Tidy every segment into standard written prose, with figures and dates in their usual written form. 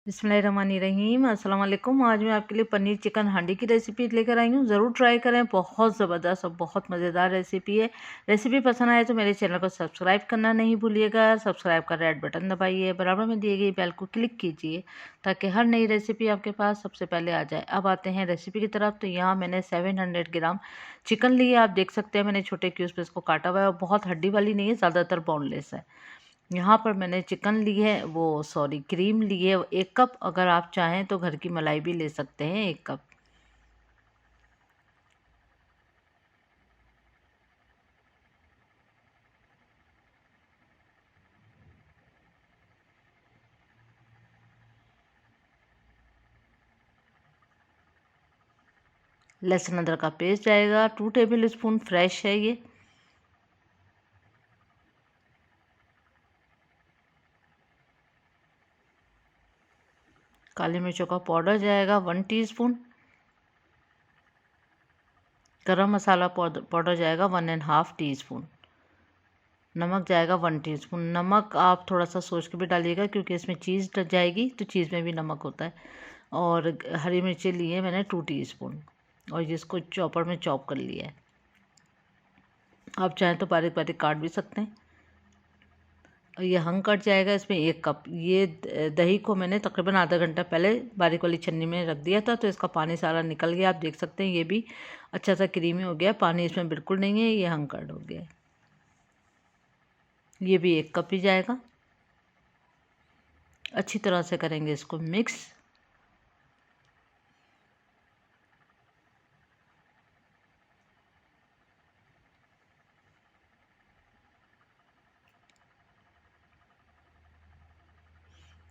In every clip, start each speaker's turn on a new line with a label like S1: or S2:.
S1: बिस्मिल्लाहिर्रहमानिर्रहीम। अस्सलाम वालेकुम। आज मैं आपके लिए पनीर चिकन हांडी की रेसिपी लेकर आई हूँ। ज़रूर ट्राई करें, बहुत ज़बरदस्त और बहुत मज़ेदार रेसिपी है। रेसिपी पसंद आए तो मेरे चैनल को सब्सक्राइब करना नहीं भूलिएगा। सब्सक्राइब का रेड बटन दबाइए, बराबर में दिए गई बेल को क्लिक कीजिए ताकि हर नई रेसिपी आपके पास सबसे पहले आ जाए। अब आते हैं रेसिपी की तरफ। तो यहाँ मैंने 700 ग्राम चिकन लिए। आप देख सकते हैं मैंने छोटे क्यूब्स पे इसको काटा हुआ है और बहुत हड्डी वाली नहीं है, ज़्यादातर बोनलेस है। यहाँ पर मैंने चिकन ली है, क्रीम ली है 1 कप। अगर आप चाहें तो घर की मलाई भी ले सकते हैं 1 कप। लहसुन अदरक का पेस्ट जाएगा 2 टेबल स्पून, फ्रेश है ये। काली मिर्चों का पाउडर जाएगा 1 टीस्पून। गरम मसाला पाउडर जाएगा 1.5 टीस्पून। नमक जाएगा 1 टीस्पून। नमक आप थोड़ा सा सोच के भी डालिएगा क्योंकि इसमें चीज़ डल जाएगी तो चीज़ में भी नमक होता है। और हरी मिर्ची लिए मैंने 2 टीस्पून और जिसको चॉपर में चॉप कर लिया है। आप चाहें तो बारीक बारीक काट भी सकते हैं। और ये हंग कट जाएगा इसमें 1 कप। ये दही को मैंने तकरीबन आधा घंटा पहले बारीक वाली छन्नी में रख दिया था तो इसका पानी सारा निकल गया। आप देख सकते हैं ये भी अच्छा सा क्रीमी हो गया, पानी इसमें बिल्कुल नहीं है, ये हंग कट हो गया है। ये भी 1 कप ही जाएगा। अच्छी तरह से करेंगे इसको मिक्स।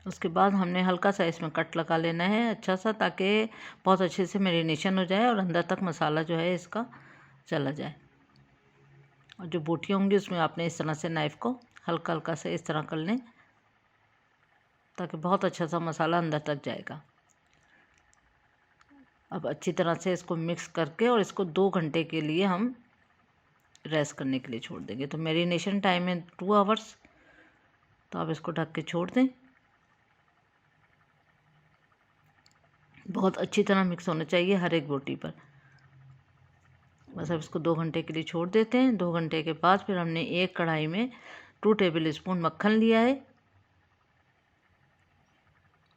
S1: उसके बाद हमने हल्का सा इसमें कट लगा लेना है अच्छा सा, ताकि बहुत अच्छे से मैरिनेशन हो जाए और अंदर तक मसाला जो है इसका चला जाए। और जो बोटियाँ होंगी उसमें आपने इस तरह से नाइफ़ को हल्का हल्का से इस तरह कर लें ताकि बहुत अच्छा सा मसाला अंदर तक जाएगा। अब अच्छी तरह से इसको मिक्स करके और इसको 2 घंटे के लिए हम रेस्ट करने के लिए छोड़ देंगे। तो मैरिनेशन टाइम है 2 आवर्स। तो आप इसको ढक के छोड़ दें। बहुत अच्छी तरह मिक्स होना चाहिए हर एक बोटी पर। बस अब इसको 2 घंटे के लिए छोड़ देते हैं। 2 घंटे के बाद फिर हमने एक कढ़ाई में 2 टेबल स्पून मक्खन लिया है।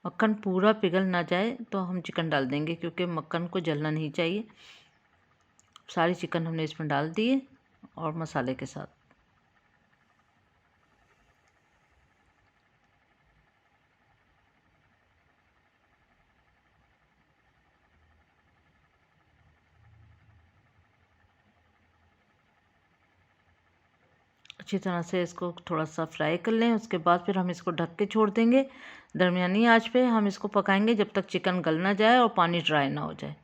S1: मक्खन पूरा पिघल ना जाए तो हम चिकन डाल देंगे क्योंकि मक्खन को जलना नहीं चाहिए। सारी चिकन हमने इसमें डाल दी है और मसाले के साथ। अच्छी तरह से इसको थोड़ा सा फ्राई कर लें। उसके बाद फिर हम इसको ढक के छोड़ देंगे। दरमियानी आंच पे हम इसको पकाएंगे जब तक चिकन गल ना जाए और पानी ड्राई ना हो जाए।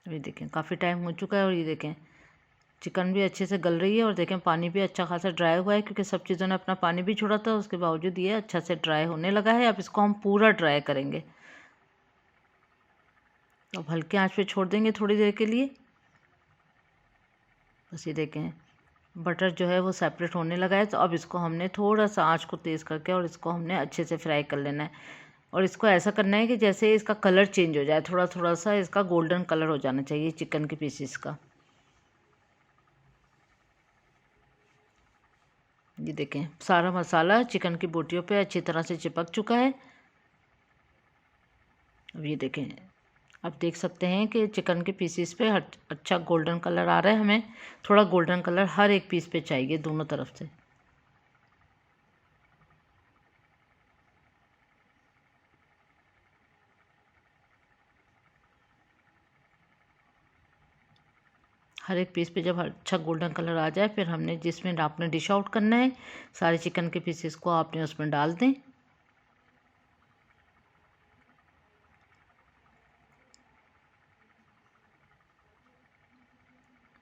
S1: ये देखें काफ़ी टाइम हो चुका है और ये देखें चिकन भी अच्छे से गल रही है और देखें पानी भी अच्छा खासा ड्राई हुआ है क्योंकि सब चीज़ों ने अपना पानी भी छोड़ा था। उसके बावजूद ये अच्छा से ड्राई होने लगा है। अब इसको हम पूरा ड्राई करेंगे। अब हल्के आंच पे छोड़ देंगे थोड़ी देर के लिए। बस ये देखें बटर जो है वो सेपरेट होने लगा है। तो अब इसको हमने थोड़ा सा आंच को तेज़ करके और इसको हमने अच्छे से फ्राई कर लेना है। और इसको ऐसा करना है कि जैसे इसका कलर चेंज हो जाए, थोड़ा थोड़ा सा इसका गोल्डन कलर हो जाना चाहिए चिकन के पीसेस का। ये देखें सारा मसाला चिकन की बोटियों पे अच्छी तरह से चिपक चुका है। अब ये देखें, आप देख सकते हैं कि चिकन के पीसेस पे अच्छा गोल्डन कलर आ रहा है। हमें थोड़ा गोल्डन कलर हर एक पीस पे चाहिए दोनों तरफ से। हर एक पीस पे जब अच्छा गोल्डन कलर आ जाए फिर हमने जिसमें आपने डिश आउट करना है सारे चिकन के पीसेस को आपने उसमें डाल दें।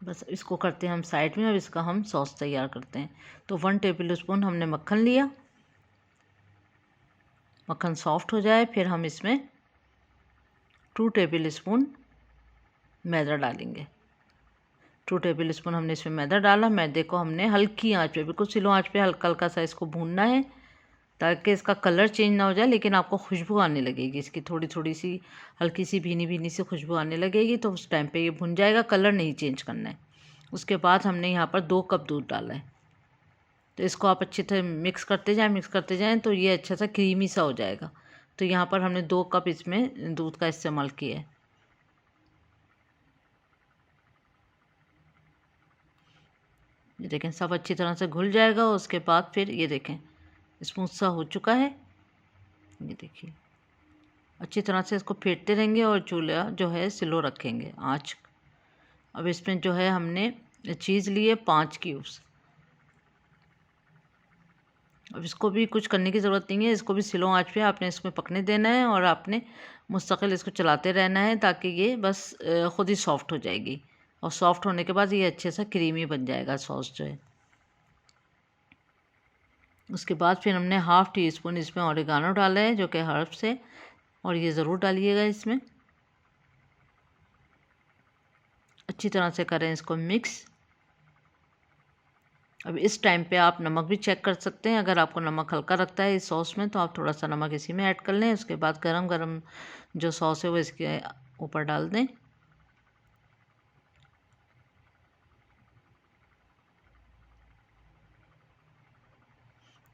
S1: बस इसको करते हैं हम साइड में। अब इसका हम सॉस तैयार करते हैं। तो 1 टेबल स्पून हमने मक्खन लिया। मक्खन सॉफ्ट हो जाए फिर हम इसमें 2 टेबल स्पून मैदा डालेंगे। 2 टेबल स्पून हमने इसमें मैदा डाला। मैदे को हमने हल्की आंच पे, बिल्कुल स्लो आंच पे हल्का हल्का सा इसको भूनना है ताकि इसका कलर चेंज ना हो जाए, लेकिन आपको खुशबू आने लगेगी इसकी, थोड़ी थोड़ी सी हल्की सी भीनी भीनी सी खुशबू आने लगेगी, तो उस टाइम पे ये भुन जाएगा, कलर नहीं चेंज करना है। उसके बाद हमने यहाँ पर 2 कप दूध डाला है, तो इसको आप अच्छी तरह मिक्स करते जाएं तो ये अच्छा सा क्रीमी सा हो जाएगा। तो यहाँ पर हमने 2 कप इसमें दूध का इस्तेमाल किया है। ये देखें सब अच्छी तरह से घुल जाएगा। उसके बाद फिर ये देखें स्मूथ सा हो चुका है। ये देखिए अच्छी तरह से इसको फेंटते रहेंगे और चूल्हा जो है स्लो रखेंगे आँच। अब इसमें जो है हमने चीज़ लिए 5 क्यूब्स। अब इसको भी कुछ करने की ज़रूरत नहीं है, इसको भी स्लो आंच पे आपने इसमें पकने देना है और आपने मुस्तकिल इसको चलाते रहना है ताकि ये बस ख़ुद ही सॉफ्ट हो जाएगी। और सॉफ्ट होने के बाद ये अच्छे से क्रीमी बन जाएगा सॉस जो है। उसके बाद फिर हमने ½ टी स्पून इसमें ऑरिगानो डाला है जो कि हर्ब्स है, और ये ज़रूर डालिएगा इसमें। अच्छी तरह से करें इसको मिक्स। अब इस टाइम पे आप नमक भी चेक कर सकते हैं। अगर आपको नमक हल्का लगता है इस सॉस में तो आप थोड़ा सा नमक इसी में ऐड कर लें। उसके बाद गरम गरम जो सॉस है वो इसके ऊपर डाल दें।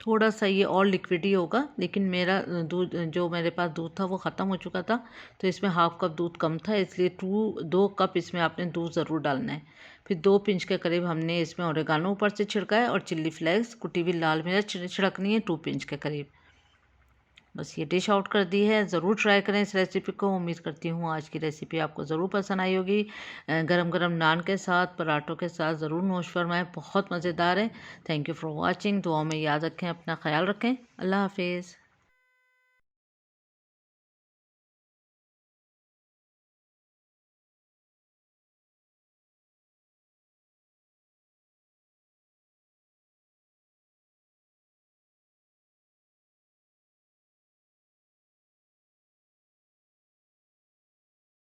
S1: थोड़ा सा ये और लिक्विडी होगा, लेकिन मेरा दूध जो मेरे पास दूध था वो ख़त्म हो चुका था, तो इसमें ½ कप दूध कम था, इसलिए 2 कप इसमें आपने दूध ज़रूर डालना है। फिर 2 पिंच के करीब हमने इसमें ओरेगानो ऊपर से छिड़का है और चिल्ली फ्लेक्स कुटी हुई लाल मिर्च छिड़कनी है 2 पिंच के करीब। बस ये डिश आउट कर दी है। ज़रूर ट्राई करें इस रेसिपी को। उम्मीद करती हूँ आज की रेसिपी आपको ज़रूर पसंद आई होगी। गरम गरम नान के साथ, पराठों के साथ ज़रूर नोश फरमाएं, बहुत मज़ेदार है। Thank you for watching. दुआ में याद रखें, अपना ख्याल रखें। अल्लाह हाफिज़।